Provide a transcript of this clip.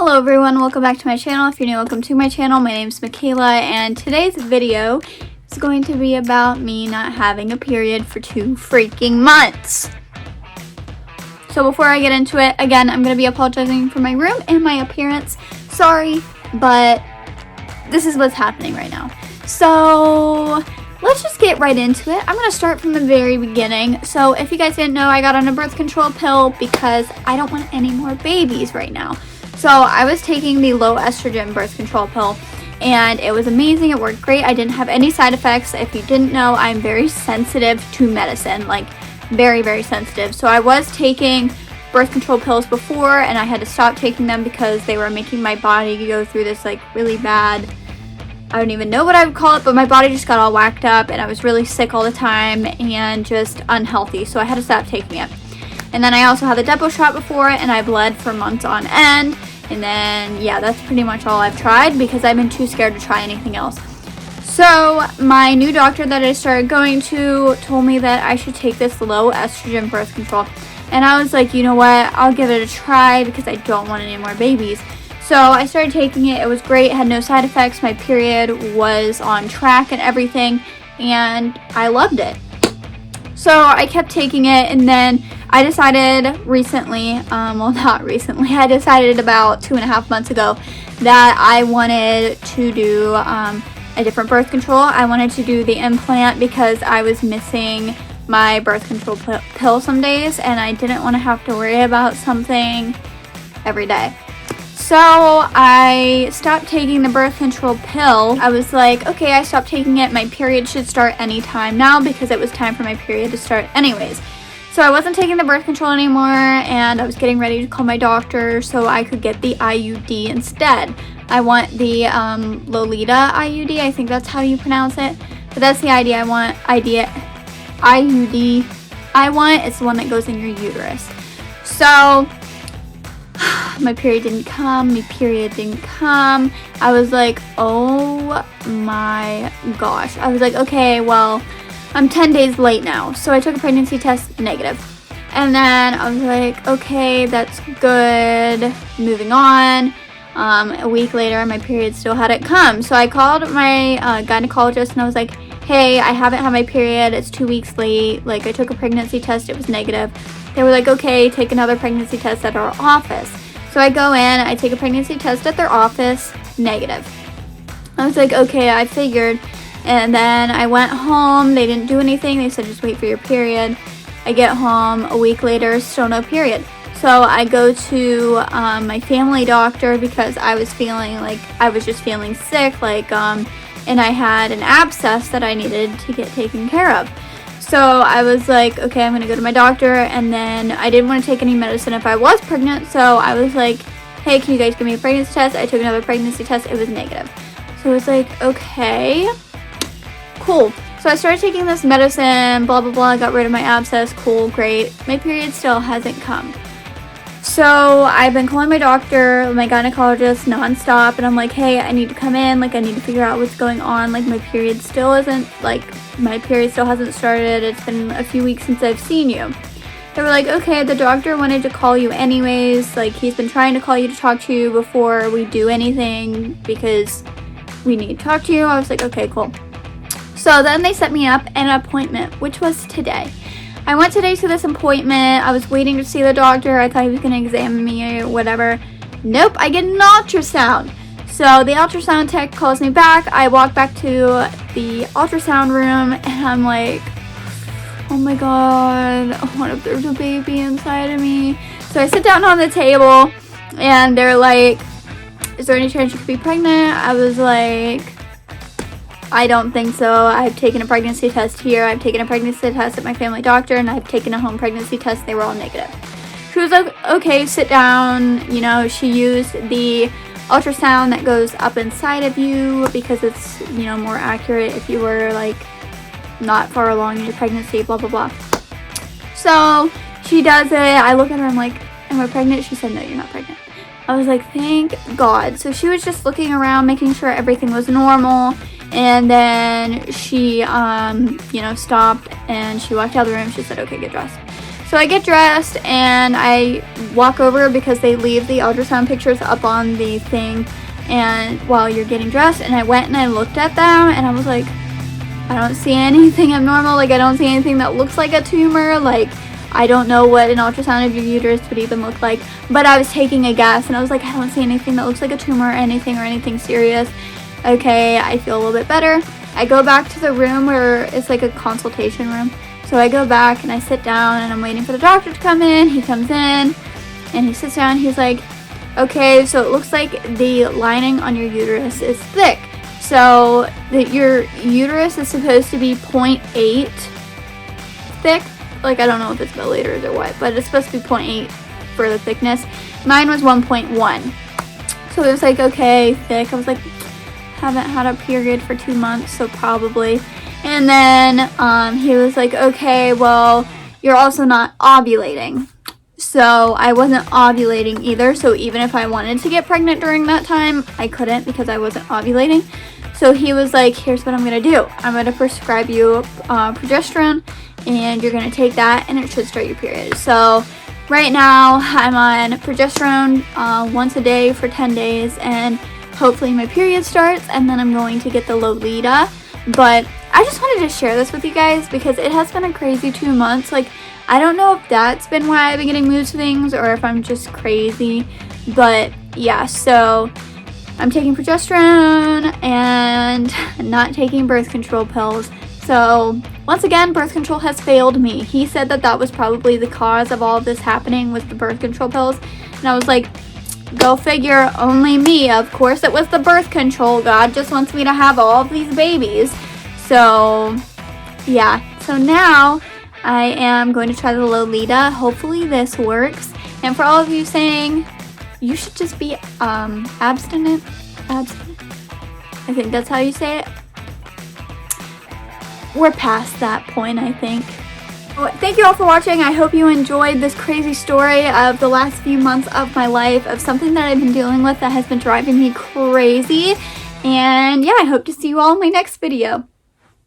Hello everyone, welcome back to my channel. If you're new, welcome to my channel. My name's Mckayla, and today's video is going to be about me not having a period for 2 freaking months. So before I get into it, again, I'm going to be apologizing for my room and my appearance. Sorry, but this is what's happening right now. So let's just get right into it. I'm going to start from the very beginning. So if you guys didn't know, I got on a birth control pill because I don't want any more babies right now. So I was taking the low estrogen birth control pill and it was amazing. It worked great. I didn't have any side effects. If you didn't know, I'm very sensitive to medicine, like very, very sensitive. So I was taking birth control pills before and I had to stop taking them because they were making my body go through this like really bad, I don't even know what I would call it, but my body just got all whacked up and I was really sick all the time and just unhealthy. So I had to stop taking it. And then I also had the depot shot before and I bled for months on end. And then, yeah, that's pretty much all I've tried because I've been too scared to try anything else. So my new doctor that I started going to told me that I should take this low estrogen birth control. And I was like, you know what, I'll give it a try because I don't want any more babies. So I started taking it. It was great. It had no side effects. My period was on track and everything. And I loved it. So I kept taking it, and then I decided recently, well not recently, I decided about 2.5 months ago that I wanted to do a different birth control. I wanted to do the implant because I was missing my birth control pill some days and I didn't want to have to worry about something every day. So I stopped taking the birth control pill. I was like, okay, I stopped taking it. My period should start anytime now because it was time for my period to start anyways. So I wasn't taking the birth control anymore and I was getting ready to call my doctor so I could get the IUD instead. I want the Lolita IUD. I think that's how you pronounce it. But that's the IUD I want. IUD I want. It's the one that goes in your uterus. So my period didn't come. I was like, oh my gosh. I was like, okay, well, I'm 10 days late now. So I took a pregnancy test, negative. And then I was like, okay, that's good. Moving on. A week later, my period still hadn't come. So I called my gynecologist and I was like, hey, I haven't had my period. It's 2 weeks late. Like, I took a pregnancy test. It was negative. They were like, okay, take another pregnancy test at our office. So I go in, I take a pregnancy test at their office, negative. I was like, okay, I figured. And then I went home, they didn't do anything, they said just wait for your period. I get home a week later, still no period. So I go to my family doctor because I was feeling like, I was just feeling sick, like, and I had an abscess that I needed to get taken care of. So I was like, okay, I'm gonna go to my doctor, and then I didn't want to take any medicine if I was pregnant, so I was like, hey, can you guys give me a pregnancy test? I took another pregnancy test, it was negative. So I was like, okay, cool. So I started taking this medicine, blah, blah, blah, got rid of my abscess, cool, great. My period still hasn't come. So I've been calling my doctor, my gynecologist, nonstop, and I'm like, hey, I need to come in, like, I need to figure out what's going on, like, my period still hasn't started, it's been a few weeks since I've seen you. They were like, okay, the doctor wanted to call you anyways, like, he's been trying to call you to talk to you before we do anything because we need to talk to you. I was like, okay, cool. So then they set me up an appointment, which was today. I went today to this appointment. I was waiting to see the doctor. I thought he was going to examine me or whatever. Nope, I get an ultrasound. So the ultrasound tech calls me back. I walk back to the ultrasound room and I'm like, oh my god, what if there's a baby inside of me? So I sit down on the table and they're like, is there any chance you could be pregnant? I was like, I don't think so. I've taken a pregnancy test here. I've taken a pregnancy test at my family doctor and I've taken a home pregnancy test. They were all negative. She was like, okay, sit down. You know, she used the ultrasound that goes up inside of you because it's, you know, more accurate if you were like not far along in your pregnancy, blah, blah, blah. So she does it. I look at her, I'm like, am I pregnant? She said, no, you're not pregnant. I was like, thank God. So she was just looking around, making sure everything was normal. And then she, you know, stopped and she walked out of the room. She said, okay, get dressed. So I get dressed and I walk over because they leave the ultrasound pictures up on the thing and while you're getting dressed, and I went and I looked at them and I was like, I don't see anything abnormal. Like, I don't see anything that looks like a tumor. Like, I don't know what an ultrasound of your uterus would even look like, but I was taking a guess and I was like, I don't see anything that looks like a tumor or anything serious. Okay, I feel a little bit better. I go back to the room where it's like a consultation room. So I go back and I sit down and I'm waiting for the doctor to come in. He comes in and he sits down. He's like, okay, so it looks like the lining on your uterus is thick. So your uterus is supposed to be 0.8 thick. Like, I don't know if it's milliliters or what, but it's supposed to be 0.8 for the thickness. Mine was 1.1. So it was like, okay, thick. I was like, haven't had a period for 2 months, so probably. And then he was like, okay, well, you're also not ovulating. So I wasn't ovulating either. So even if I wanted to get pregnant during that time, I couldn't because I wasn't ovulating. So he was like, here's what I'm going to do. I'm going to prescribe you progesterone, and you're going to take that, and it should start your period. So right now I'm on progesterone once a day for 10 days, and hopefully my period starts, and then I'm going to get the Lolita. But I just wanted to share this with you guys because it has been a crazy 2 months. Like, I don't know if that's been why I've been getting mood swings or if I'm just crazy, but yeah, so I'm taking progesterone and not taking birth control pills. So once again, birth control has failed me. He said that that was probably the cause of all of this happening with the birth control pills, and I was like, go figure, only me. Of course it was the birth control. God just wants me to have all of these babies. So yeah, so now I am going to try the Lolita. Hopefully this works. And for all of you saying you should just be abstinent, I think that's how you say it. We're past that point, I think. Thank you all for watching. I hope you enjoyed this crazy story of the last few months of my life, of something that I've been dealing with that has been driving me crazy. And yeah, I hope to see you all in my next video.